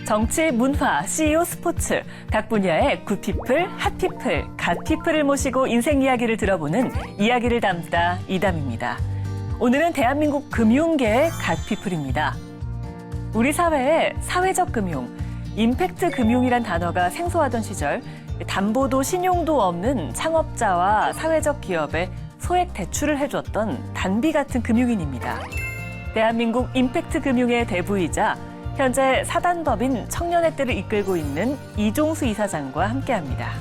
정치, 문화, CEO, 스포츠 각 분야의 굿피플, 핫피플, 갓피플을 모시고 인생 이야기를 들어보는 이야기를 담다 이담입니다. 오늘은 대한민국 금융계의 갓피플입니다. 우리 사회에 사회적 금융, 임팩트 금융이란 단어가 생소하던 시절 담보도 신용도 없는 창업자와 사회적 기업에 소액 대출을 해줬던 단비 같은 금융인입니다. 대한민국 임팩트 금융의 대부이자 현재 사단법인 청년의 뜰을 이끌고 있는 이종수 이사장과 함께합니다.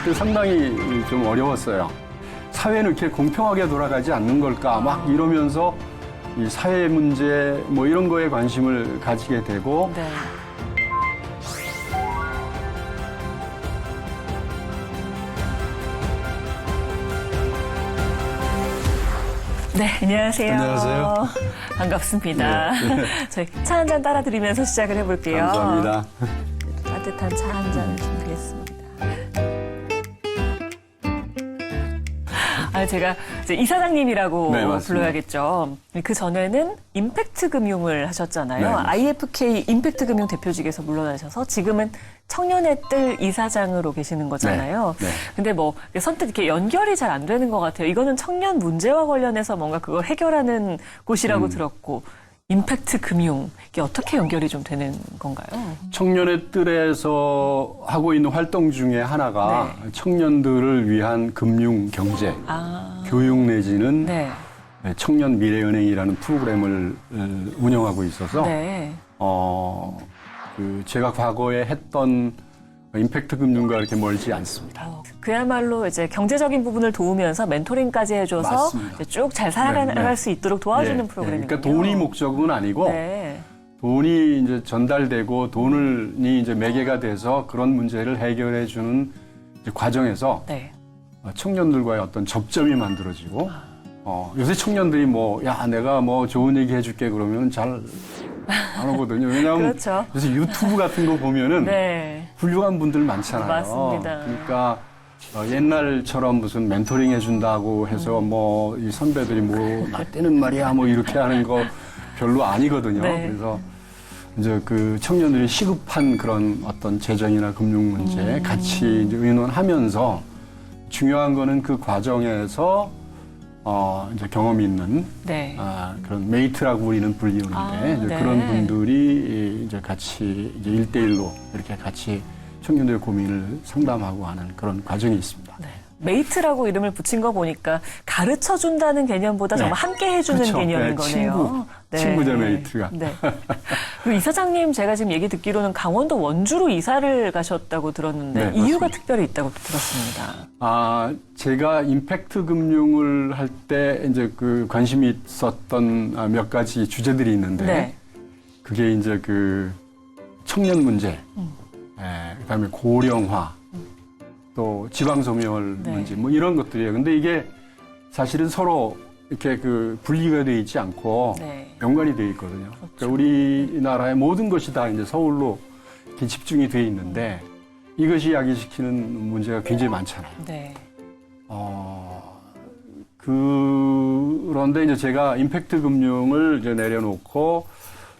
그때 상당히 좀 어려웠어요. 사회는 이렇게 공평하게 돌아가지 않는 걸까 막 이러면서 이 사회 문제 뭐 이런 거에 관심을 가지게 되고 네. 네, 안녕하세요. 안녕하세요. 반갑습니다. 네. 저희 차 한 잔 따라 드리면서 시작을 해볼게요. 감사합니다. 따뜻한 차 한 잔을 준비했습니다. 제가 이제 이사장님이라고 네, 맞습니다. 불러야겠죠. 그 전에는 임팩트 금융을 하셨잖아요. 네, IFK 임팩트 금융 대표직에서 물러나셔서 지금은 청년의 뜰 이사장으로 계시는 거잖아요. 네, 네. 근데 뭐 선뜻 이렇게 연결이 잘 안 되는 것 같아요. 이거는 청년 문제와 관련해서 뭔가 그걸 해결하는 곳이라고 들었고 임팩트 금융 이게 어떻게 연결이 좀 되는 건가요? 청년의 뜰에서 하고 있는 활동 중에 하나가 청년들을 위한 금융 경제, 교육 내지는 네. 청년 미래은행이라는 프로그램을 운영하고 있어서 네. 제가 과거에 했던 임팩트 금융과 이렇게 멀지 않습니다. 그야말로 이제 경제적인 부분을 도우면서 멘토링까지 해줘서 쭉 잘 살아갈 네, 네. 수 있도록 도와주는 프로그램이군요. 그러니까 돈이 목적은 아니고 네. 돈이 이제 전달되고 돈이 이제 매개가 돼서 그런 문제를 해결해주는 과정에서 네. 청년들과의 어떤 접점이 만들어지고 요새 청년들이 내가 좋은 얘기 해줄게 그러면 잘 안 오거든요. 왜냐하면 그렇죠. 요새 유튜브 같은 거 보면은 네. 훌륭한 분들 많잖아요. 맞습니다. 그러니까 옛날처럼 무슨 멘토링 해준다고 해서 이 선배들이 나 때는 말이야 이렇게 하는 거 별로 아니거든요. 네. 그래서 이제 그 청년들이 시급한 그런 어떤 재정이나 금융 문제에 같이 이제 의논하면서 중요한 거는 그 과정에서 이제 경험이 있는 네. 그런 메이트라고 우리는 불리우는데 이제 네. 그런 분들이 이제 같이 이제 1대1로 이렇게 같이 청년들의 고민을 상담하고 하는 그런 과정이 있습니다. 네. 메이트라고 이름을 붙인 거 보니까 가르쳐 준다는 개념보다 정말 함께 해주는 그렇죠. 개념인 네, 거네요. 친구죠, 메이트가. 네. 그리고 이사장님 제가 지금 얘기 듣기로는 강원도 원주로 이사를 가셨다고 들었는데 네, 이유가 맞습니다. 특별히 있다고 들었습니다. 제가 임팩트 금융을 할 때 이제 그 관심이 있었던 몇 가지 주제들이 있는데 네. 그게 이제 그 청년 문제, 그다음에 고령화, 또 지방소멸 네. 문제 이런 것들이에요. 근데 이게 사실은 서로 이렇게 그 분리가 돼 있지 않고 네. 연관이 돼 있거든요. 그렇죠. 그러니까 우리나라의 모든 것이 다 이제 서울로 이렇게 집중이 돼 있는데 이것이 야기시키는 문제가 굉장히 많잖아요. 네. 그런데 이제 제가 임팩트 금융을 이제 내려놓고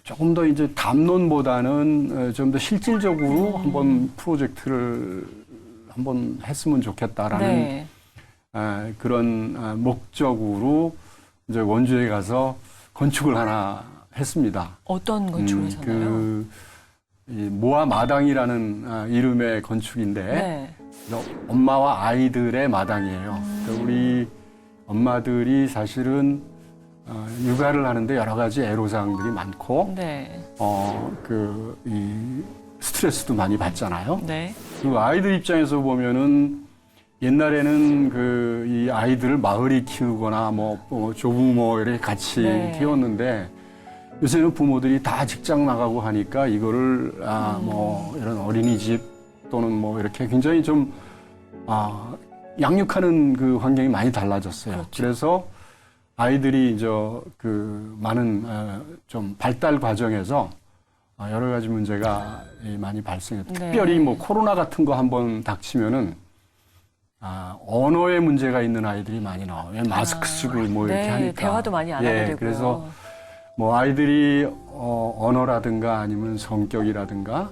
조금 더 이제 담론보다는 좀 더 실질적으로 한번 프로젝트를 한번 했으면 좋겠다라는 네. 그런 목적으로 이제 원주에 가서 건축을 하나 했습니다. 어떤 건축을 하셨나요? 이 모아 마당이라는 이름의 건축인데 네. 엄마와 아이들의 마당이에요. 그러니까 우리 엄마들이 사실은 육아를 하는데 여러 가지 애로사항들이 많고 네. 이 스트레스도 많이 받잖아요. 네. 그리고 아이들 입장에서 보면은 옛날에는 이 아이들을 마을이 키우거나 조부모 이렇게 같이 네. 키웠는데 요새는 부모들이 다 직장 나가고 하니까 이거를 이런 어린이집 또는 이렇게 굉장히 좀 양육하는 그 환경이 많이 달라졌어요. 그렇죠. 그래서 아이들이 이제 그 많은 좀 발달 과정에서 여러 가지 문제가 많이 발생해요. 네. 특별히 뭐 코로나 같은 거 한번 닥치면은 언어에 문제가 있는 아이들이 많이 나와요. 왜 마스크 쓰고 뭐 이렇게 네, 하니까. 대화도 많이 안 하게 되고요. 그래서 뭐 아이들이 언어라든가 아니면 성격이라든가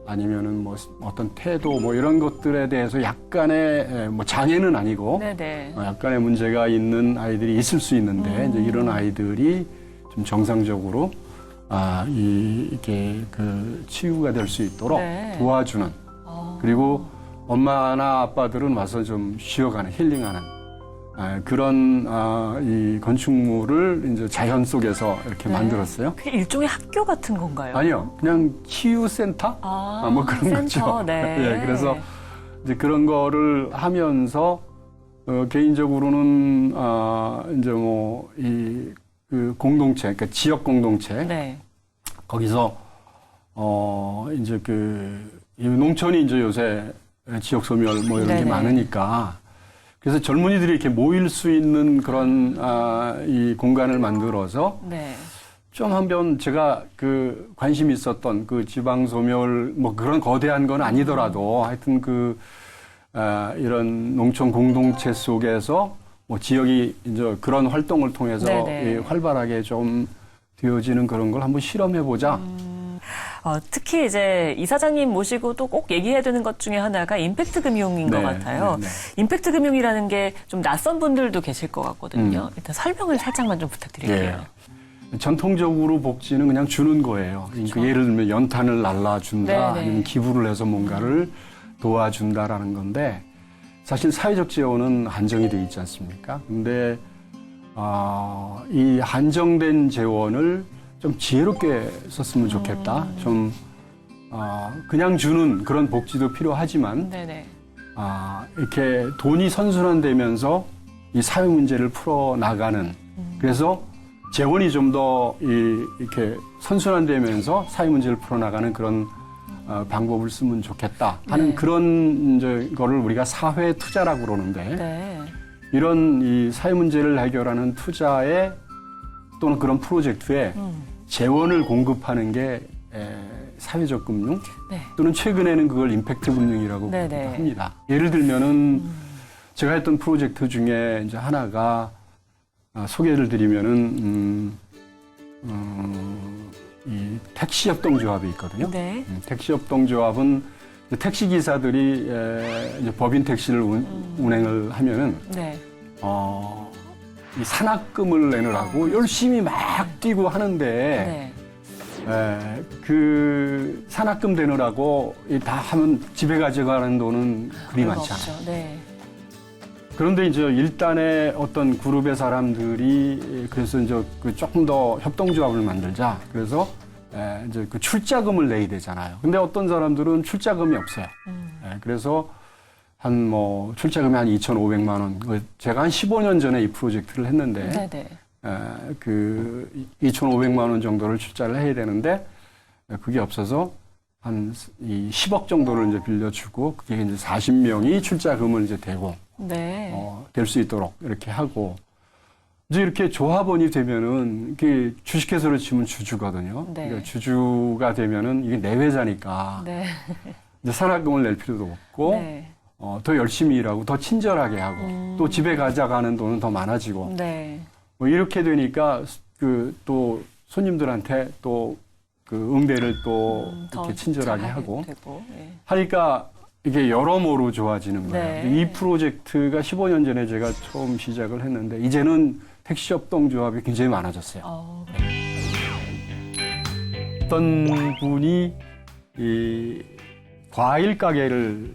아니면은 뭐 어떤 태도 뭐 이런 것들에 대해서 약간의 뭐 장애는 아니고 네네. 약간의 문제가 있는 아이들이 있을 수 있는데 이제 이런 아이들이 좀 정상적으로 이렇게 그 치유가 될 수 있도록 네. 도와주는 그리고 엄마나 아빠들은 와서 좀 쉬어가는 힐링하는 그런 이 건축물을 이제 자연 속에서 이렇게 네. 만들었어요. 그 일종의 학교 같은 건가요? 아니요, 그냥 치유센터 뭐 그런 센터, 거죠. 네. 예, 그래서 이제 그런 거를 하면서 개인적으로는 이제 뭐 이 그 공동체, 그러니까 지역 공동체 네. 거기서 이제 이 농촌이 이제 요새 지역 소멸 뭐 이런 네네. 게 많으니까 그래서 젊은이들이 이렇게 모일 수 있는 그런 이 공간을 만들어서 네. 좀 한번 제가 그 관심 있었던 그 지방 소멸 뭐 그런 거대한 건 아니더라도 하여튼 이런 농촌 공동체 속에서 뭐 지역이 이제 그런 활동을 통해서 네네. 활발하게 좀 되어지는 그런 걸 한번 실험해 보자. 특히 이제 이사장님 모시고 또 꼭 얘기해야 되는 것 중에 하나가 임팩트 금융인 것 같아요. 네. 임팩트 금융이라는 게 좀 낯선 분들도 계실 것 같거든요. 일단 설명을 살짝만 좀 부탁드릴게요. 전통적으로 복지는 그냥 주는 거예요. 그러니까 그렇죠. 예를 들면 연탄을 날라준다, 네네. 아니면 기부를 해서 뭔가를 도와준다라는 건데 사실 사회적 재원은 한정이 돼 있지 않습니까? 근데 이 한정된 재원을 좀 지혜롭게 썼으면 좋겠다. 좀 그냥 주는 그런 복지도 필요하지만 네네. 이렇게 돈이 선순환되면서 이 사회 문제를 풀어 나가는 그래서 재원이 좀 더 이렇게 선순환되면서 사회 문제를 풀어 나가는 그런 방법을 쓰면 좋겠다 하는 네. 그런 이제 거를 우리가 사회 투자라고 그러는데 네. 이런 이 사회 문제를 해결하는 투자에 또는 그런 프로젝트에 재원을 공급하는 게 사회적 금융 네. 또는 최근에는 그걸 임팩트 금융이라고 네네. 합니다. 예를 들면은 제가 했던 프로젝트 중에 이제 하나가 소개를 드리면은 이 택시 협동조합이 있거든요. 네. 택시 협동조합은 택시 기사들이 이제 법인 택시를 운행을 하면은 네. 이 산악금을 내느라고 열심히 막 뛰고 하는데 네. 그 산악금 되느라고 다 하면 집에 가져가는 돈은 그리 별거 많지 않아요. 없죠. 네. 그런데 이제 일단의 어떤 그룹의 사람들이 그래서 이제 조금 더 협동조합을 만들자. 그래서 이제 그 출자금을 내야 되잖아요. 근데 어떤 사람들은 출자금이 없어요. 그래서 한 뭐 출자금이 한 2,500만 원. 제가 한 15년 전에 이 프로젝트를 했는데 네네. 그 2,500만 원 정도를 출자를 해야 되는데 그게 없어서 한 10억 정도를 이제 빌려주고 그게 이제 40명이 출자금을 이제 대고 네. 될 수 있도록 이렇게 하고 이제 이렇게 조합원이 되면은 이게 주식회사로 치면 주주거든요. 네. 그러니까 주주가 되면은 이게 내외자니까 네. 이제 산학금을 낼 필요도 없고 네. 더 열심히 일하고 더 친절하게 하고 또 집에 가져가는 돈은 더 많아지고 네. 뭐 이렇게 되니까 또 손님들한테 또 그 응대를 또 이렇게 친절하게 하고 되고, 예. 하니까 이게 여러모로 좋아지는 거예요. 네. 이 프로젝트가 15년 전에 제가 처음 시작을 했는데 이제는 택시 협동조합이 굉장히 많아졌어요. 어떤 분이 이 과일 가게를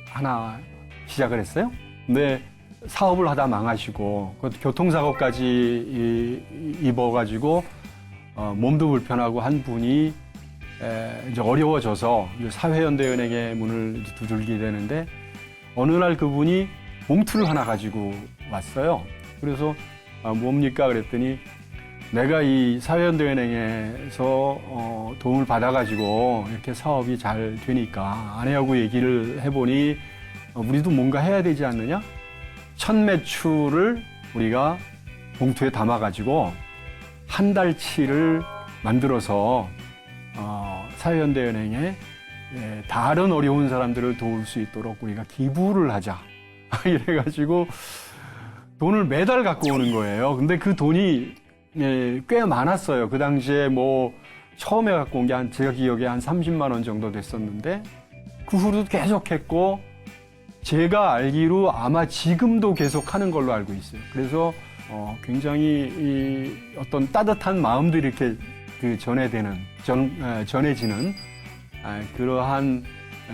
하나 시작을 했어요. 근데 사업을 하다 망하시고 교통사고까지 입어가지고 몸도 불편하고 한 분이 이제 어려워져서 사회연대은행의 문을 이제 두들기게 되는데 어느 날 그분이 봉투를 하나 가지고 왔어요. 그래서 뭡니까 그랬더니 내가 이 사회연대은행에서 도움을 받아가지고 이렇게 사업이 잘 되니까 아내하고 얘기를 해보니 우리도 뭔가 해야 되지 않느냐? 첫 매출을 우리가 봉투에 담아가지고 한 달치를 만들어서 사회현대은행에 다른 어려운 사람들을 도울 수 있도록 우리가 기부를 하자. 이래가지고 돈을 매달 갖고 오는 거예요. 근데 그 돈이 꽤 많았어요. 그 당시에 뭐 처음에 갖고 온 게 제가 기억에 한 30만 원 정도 됐었는데 그 후로도 계속 했고 제가 알기로 아마 지금도 계속 하는 걸로 알고 있어요. 그래서 굉장히 어떤 따뜻한 마음들이 이렇게 전해지는 그러한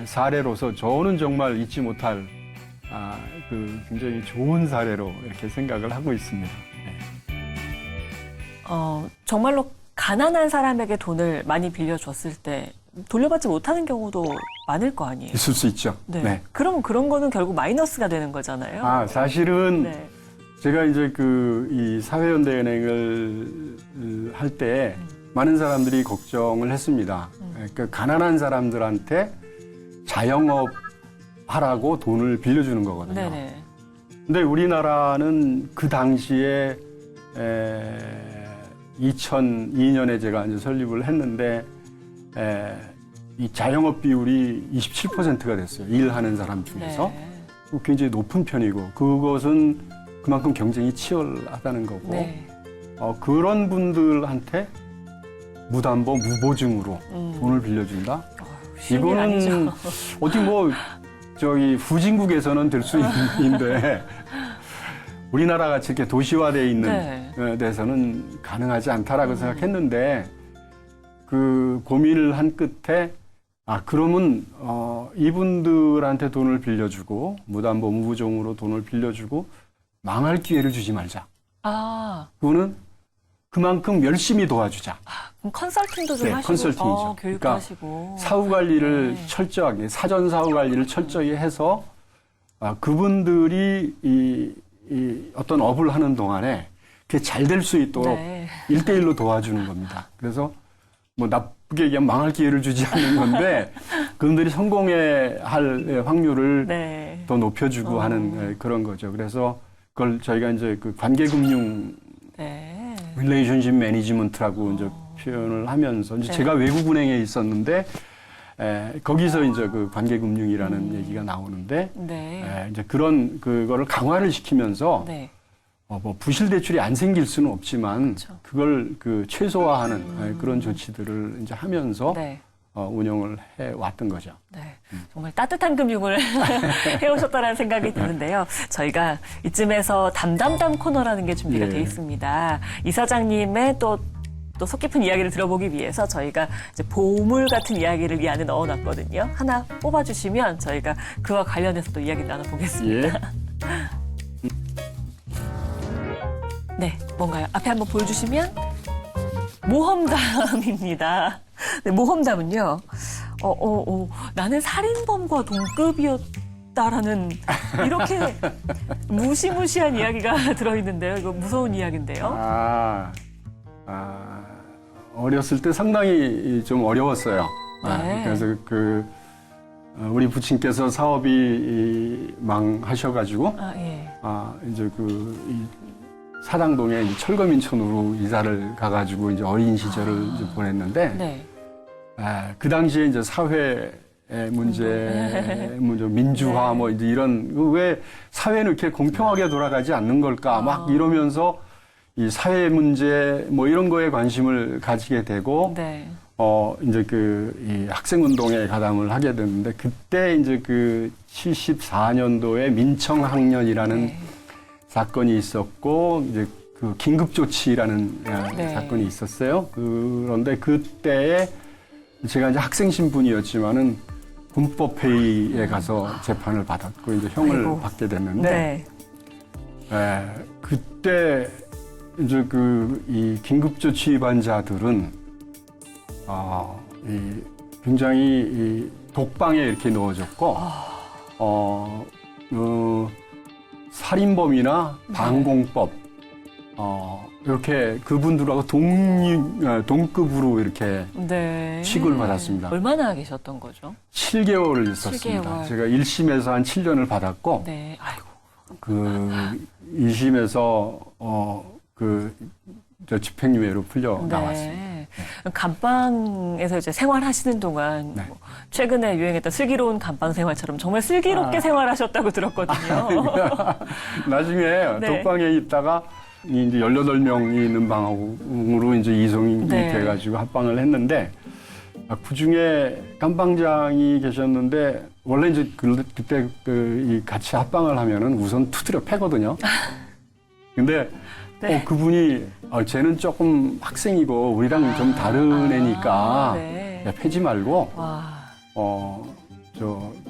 사례로서 저는 정말 잊지 못할 굉장히 좋은 사례로 이렇게 생각을 하고 있습니다. 네. 정말로 가난한 사람에게 돈을 많이 빌려줬을 때 돌려받지 못하는 경우도 많을 거 아니에요? 있을 수 있죠. 네. 네. 그럼 그런 거는 결국 마이너스가 되는 거잖아요. 사실은 네. 제가 이제 이 사회연대은행을 할 때 많은 사람들이 걱정을 했습니다. 그러니까 가난한 사람들한테 자영업 하라고 돈을 빌려주는 거거든요. 네네. 근데 우리나라는 그 당시에 2002년에 제가 이제 설립을 했는데 이 자영업 비율이 27%가 됐어요. 일하는 사람 중에서. 네. 굉장히 높은 편이고 그것은 그만큼 경쟁이 치열하다는 거고 네. 그런 분들한테 무담보 무보증으로 돈을 빌려준다. 쉬운 일 이거는 아니죠. 어디 후진국에서는 될 수 있는데 우리나라 같이 이렇게 도시화되어 있는 네. 데서는 가능하지 않다라고 생각했는데 그 고민을 한 끝에 그러면 이분들한테 돈을 빌려주고 무담보 무보증으로 돈을 빌려주고 망할 기회를 주지 말자. 그거는 그만큼 열심히 도와주자. 그럼 컨설팅도 좀 네, 하시고, 컨설팅이죠. 교육도 그러니까 하시고. 사후 관리를 네. 철저하게, 사전 사후 관리를 철저히 해서 그분들이 이 어떤 업을 하는 동안에 그게 잘 될 수 있도록 네. 1대1로 도와주는 겁니다. 그래서 뭐 나쁘게 얘기하면 망할 기회를 주지 않는 건데 그분들이 성공할 확률을 네. 더 높여주고 하는 그런 거죠. 그래서 그걸 저희가 이제 그 관계금융 네. 릴레이션십 매니지먼트라고 이제 표현을 하면서 이제 네. 제가 외국은행에 있었는데 거기서 이제 그 관계금융이라는 얘기가 나오는데 네. 이제 그거를 강화를 시키면서 네. 뭐 부실 대출이 안 생길 수는 없지만 그렇죠. 그걸 최소화하는 그런 조치들을 이제 하면서 네. 운영을 해 왔던 거죠. 네, 정말 따뜻한 금융을 해오셨다는 생각이 드는데요. 저희가 이쯤에서 담담담 코너라는 게 준비가 예. 돼 있습니다. 이사장님의 또 속 깊은 이야기를 들어보기 위해서 저희가 이제 보물 같은 이야기를 이 안에 넣어놨거든요. 하나 뽑아주시면 저희가 그와 관련해서 또 이야기 나눠보겠습니다. 예. 네, 뭔가요? 앞에 한번 보여주시면 모험담입니다. 네, 모험담은요. 나는 살인범과 동급이었다라는 이렇게 무시무시한 이야기가 들어있는데요. 이거 무서운 이야기인데요. 어렸을 때 상당히 좀 어려웠어요. 네. 그래서 우리 부친께서 사업이 망하셔가지고 예. 이제 이 사당동에 이제 철거민촌으로 이사를 가가지고 이제 어린 시절을 이제 보냈는데 네. 그 당시에 이제 사회 문제, 민주화 네. 뭐 이제 이런 왜 사회는 이렇게 공평하게 돌아가지 않는 걸까 막 이러면서 이 사회 문제 뭐 이런 거에 관심을 가지게 되고 네. 이제 이 학생운동에 가담을 하게 됐는데 그때 이제 74년도에 민청학년이라는 네. 사건이 있었고 이제 긴급조치라는 네. 사건이 있었어요. 그런데 그때에 제가 이제 학생 신분이었지만은 군법회의에 가서 재판을 받았고 이제 형을 아이고. 받게 됐는데 그때 이제 이 긴급조치 위반자들은 굉장히 이 독방에 이렇게 넣어졌고 살인범이나 방공법 이렇게 그분들하고 동급으로 이렇게 네. 취급을 받았습니다. 얼마나 계셨던 거죠? 7개월을 있었습니다. 7개월. 제가 1심에서 한 7년을 받았고 네. 아이고. 그 2심에서 저 집행유예로 풀려 나왔습니다. 네. 감방에서 이제 생활하시는 동안 네. 뭐 최근에 유행했던 슬기로운 감방 생활처럼 정말 슬기롭게 생활하셨다고 들었거든요. 나중에 네. 독방에 있다가 이제 18명이 있는 방으로 이제 이송이 네. 돼가지고 합방을 했는데 그 중에 감방장이 계셨는데 원래 이제 그때 이 같이 합방을 하면은 우선 투드려 패거든요. 근데 네. 그분이 쟤는 조금 학생이고 우리랑 좀 다른 애니까 네. 야, 패지 말고 와.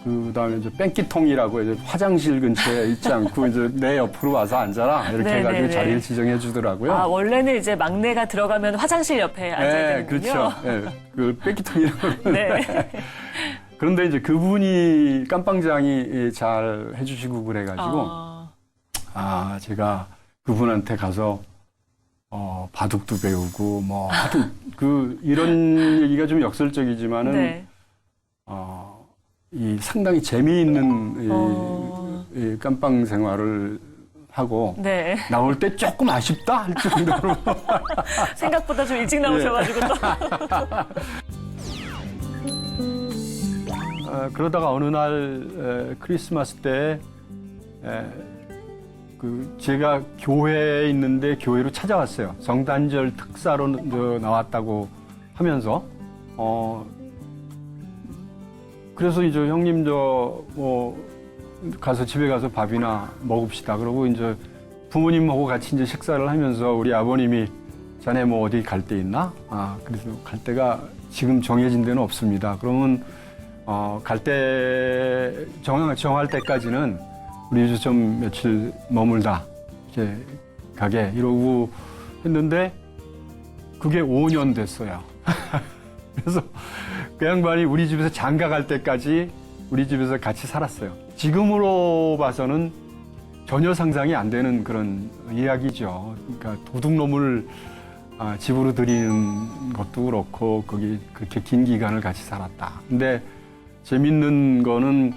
그다음에 이제 뺑기통이라고 이제 화장실 근처에 있지 않고 이제 내 옆으로 와서 앉아라 이렇게 네, 해가지고 네, 네. 자리를 지정해 주더라고요. 아, 원래는 이제 막내가 들어가면 화장실 옆에 앉아야 네, 되는군요. 그렇죠. 네, 그 뺑기통이라고 그러는데 네. 그런데 이제 그분이 깜빵장이 잘 해주시고 그래가지고 제가 그분한테 가서 바둑도 배우고 뭐 하여튼 이런 얘기가 좀 역설적이지만은 네. 이 상당히 재미있는 이 깜빵 생활을 하고 네. 나올 때 조금 아쉽다 할 정도로 생각보다 좀 일찍 나오셔가지고 또. 그러다가 어느 날 크리스마스 때 제가 교회에 있는데 교회로 찾아왔어요. 성탄절 특사로 나왔다고 하면서 그래서 이제 형님 가서 집에 가서 밥이나 먹읍시다. 그러고 이제 부모님하고 같이 이제 식사를 하면서 우리 아버님이 자네 뭐 어디 갈 데 있나? 그래서 갈 데가 지금 정해진 데는 없습니다. 그러면 갈 때 정할 때까지는 우리 이제 좀 며칠 머물다 이렇게 가게 이러고 했는데 그게 5년 됐어요. 그래서 그 양반이 우리 집에서 장가 갈 때까지 우리 집에서 같이 살았어요. 지금으로 봐서는 전혀 상상이 안 되는 그런 이야기죠. 그러니까 도둑놈을 집으로 들이는 것도 그렇고 거기 그렇게 긴 기간을 같이 살았다. 근데 재밌는 거는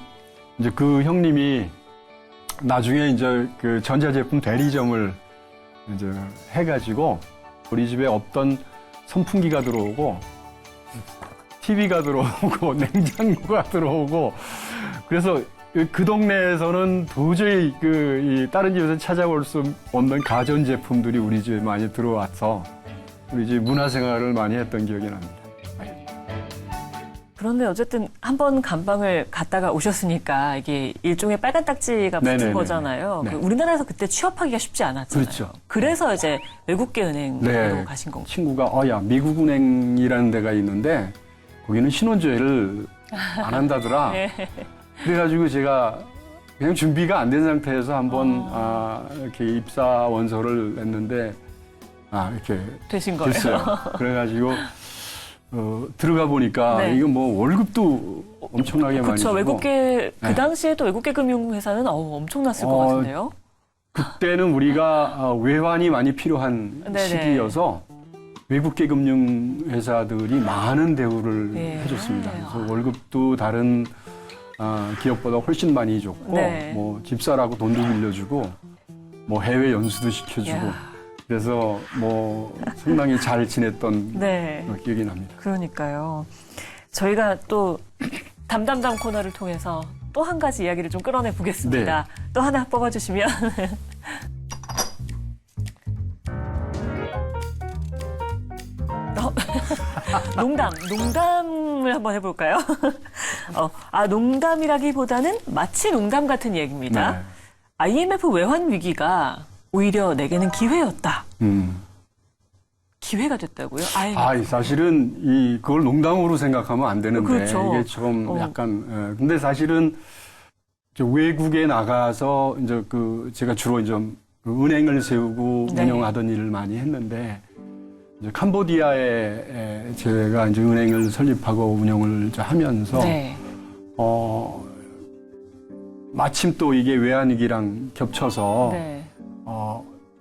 이제 그 형님이 나중에 이제 그 전자제품 대리점을 이제 해가지고 우리 집에 없던 선풍기가 들어오고 TV가 들어오고 냉장고가 들어오고 그래서 그 동네에서는 도저히 이 다른 집에서 찾아볼 수 없는 가전제품들이 우리 집에 많이 들어와서 우리 집 문화생활을 많이 했던 기억이 납니다. 그런데 어쨌든 한번 감방을 갔다가 오셨으니까 이게 일종의 빨간 딱지가 붙은 네네네네. 거잖아요. 네. 우리나라에서 그때 취업하기가 쉽지 않았잖아요. 그렇죠. 그래서 이제 외국계 은행으로 가신 건가요? 친구가 야 미국은행이라는 데가 있는데 거기는 신혼조회를 안 한다더라. 네. 그래가지고 제가 그냥 준비가 안 된 상태에서 한번 이렇게 입사 원서를 냈는데 이렇게 되신 거예요. 됐어요. 그래가지고 들어가 보니까 네. 이거 뭐 월급도 엄청나게 많이 그렇죠. 주고 외국계 그 네. 당시에도 외국계 금융회사는 엄청났을 것 같은데요. 그때는 우리가 외환이 많이 필요한 네네. 시기여서 외국계 금융회사들이 많은 대우를 예. 해줬습니다. 그래서 월급도 다른 기업보다 훨씬 많이 줬고 네. 뭐 집사라고 돈도 빌려주고 뭐 해외 연수도 시켜주고 이야. 그래서 뭐 상당히 잘 지냈던 네. 기억이 납니다. 그러니까요. 저희가 또 담담담 코너를 통해서 또 한 가지 이야기를 좀 끌어내 보겠습니다. 네. 또 하나 뽑아주시면. 농담을 한번 해볼까요? 농담이라기보다는 마치 농담 같은 얘기입니다. 네. IMF 외환 위기가 오히려 내게는 기회였다. 기회가 됐다고요? 사실은 그걸 농담으로 생각하면 안 되는데 그렇죠. 이게 좀 약간 근데 사실은 외국에 나가서 이제 제가 주로 이제 은행을 세우고 네. 운영하던 일을 많이 했는데 이제 캄보디아에 제가 이제 은행을 설립하고 운영을 이제 하면서 네. 마침 또 이게 외환위기랑 겹쳐서 네.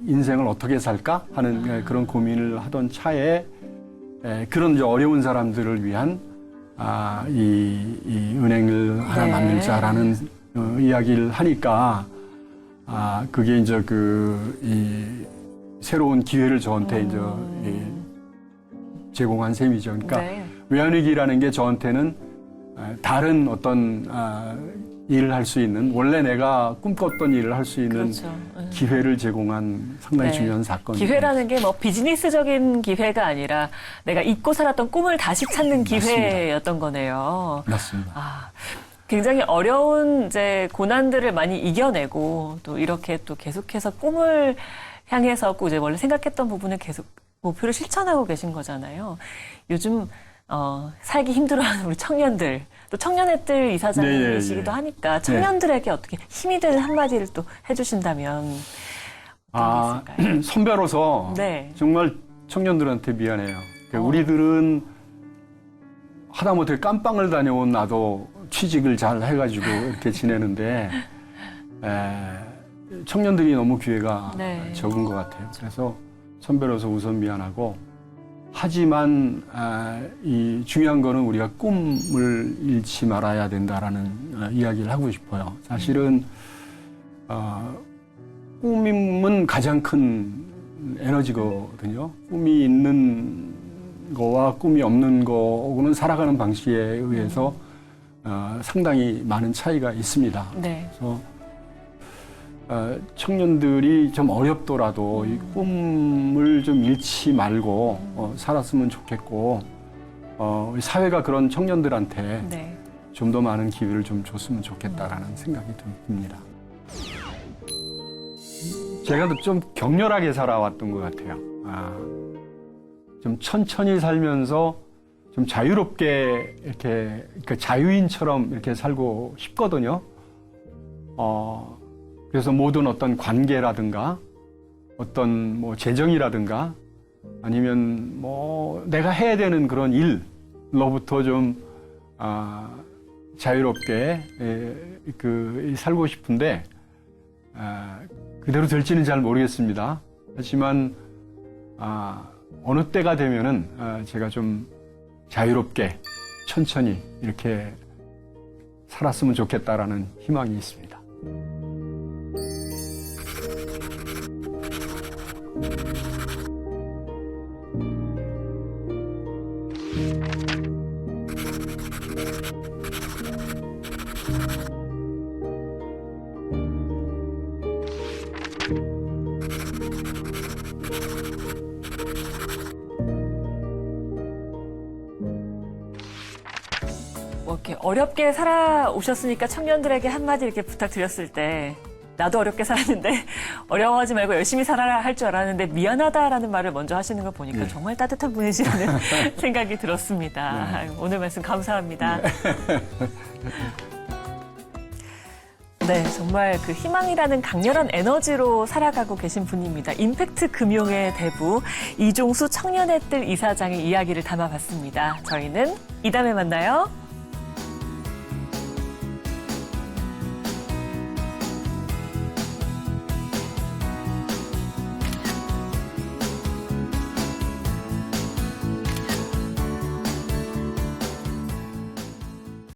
인생을 어떻게 살까 하는 그런 고민을 하던 차에 그런 이제 어려운 사람들을 위한 이 은행을 하나 네. 만들자라는 이야기를 하니까 그게 이제 이 새로운 기회를 저한테 이제 제공한 셈이죠. 그러니까 네. 외환위기라는 게 저한테는 다른 어떤 일을 할 수 있는, 원래 내가 꿈꿨던 일을 할 수 있는 그렇죠. 기회를 제공한 상당히 네. 중요한 사건이에요. 기회라는 게 뭐 비즈니스적인 기회가 아니라 내가 잊고 살았던 꿈을 다시 찾는 기회였던 거네요. 맞습니다. 굉장히 어려운 이제 고난들을 많이 이겨내고 또 이렇게 또 계속해서 꿈을 향해서 이제 원래 생각했던 부분을 계속 목표를 실천하고 계신 거잖아요. 요즘 살기 힘들어하는 우리 청년들, 또 청년회들 이사장이시기도 하니까 청년들에게 어떻게 힘이 되는 한마디를 또 해주신다면 어떤 게 있을까요? 선배로서 네. 정말 청년들한테 미안해요. 그러니까 우리들은 하다못해 깜빵을 다녀온 나도 취직을 잘 해가지고 이렇게 지내는데 청년들이 너무 기회가 네. 적은 것 같아요. 그래서 선배로서 우선 미안하고, 하지만 이 중요한 거는 우리가 꿈을 잃지 말아야 된다라는 이야기를 하고 싶어요. 사실은 꿈은 가장 큰 에너지거든요. 꿈이 있는 거와 꿈이 없는 거는 살아가는 방식에 의해서 상당히 많은 차이가 있습니다. 네. 그래서 청년들이 좀 어렵더라도 이 꿈을 좀 잃지 말고 살았으면 좋겠고, 우리 사회가 그런 청년들한테 네. 좀 더 많은 기회를 좀 줬으면 좋겠다라는 생각이 듭니다. 제가 좀 격렬하게 살아왔던 것 같아요. 좀 천천히 살면서 좀 자유롭게 이렇게, 그러니까 자유인처럼 이렇게 살고 싶거든요. 그래서 모든 어떤 관계라든가 어떤 뭐 재정이라든가 아니면 뭐 내가 해야 되는 그런 일로부터 좀 자유롭게 살고 싶은데 그대로 될지는 잘 모르겠습니다. 하지만 어느 때가 되면은 제가 좀 자유롭게 천천히 이렇게 살았으면 좋겠다라는 희망이 있습니다. 뭐 이렇게 어렵게 살아오셨으니까 청년들에게 한마디 이렇게 부탁드렸을 때, 나도 어렵게 살았는데 어려워하지 말고 열심히 살아라 할 줄 알았는데 미안하다라는 말을 먼저 하시는 걸 보니까 정말 따뜻한 분이시라는 생각이 들었습니다. 아유, 오늘 말씀 감사합니다. 네, 정말 그 희망이라는 강렬한 에너지로 살아가고 계신 분입니다. 임팩트 금융의 대부 이종수 청년의 뜰 이사장의 이야기를 담아봤습니다. 저희는 이 다음에 만나요.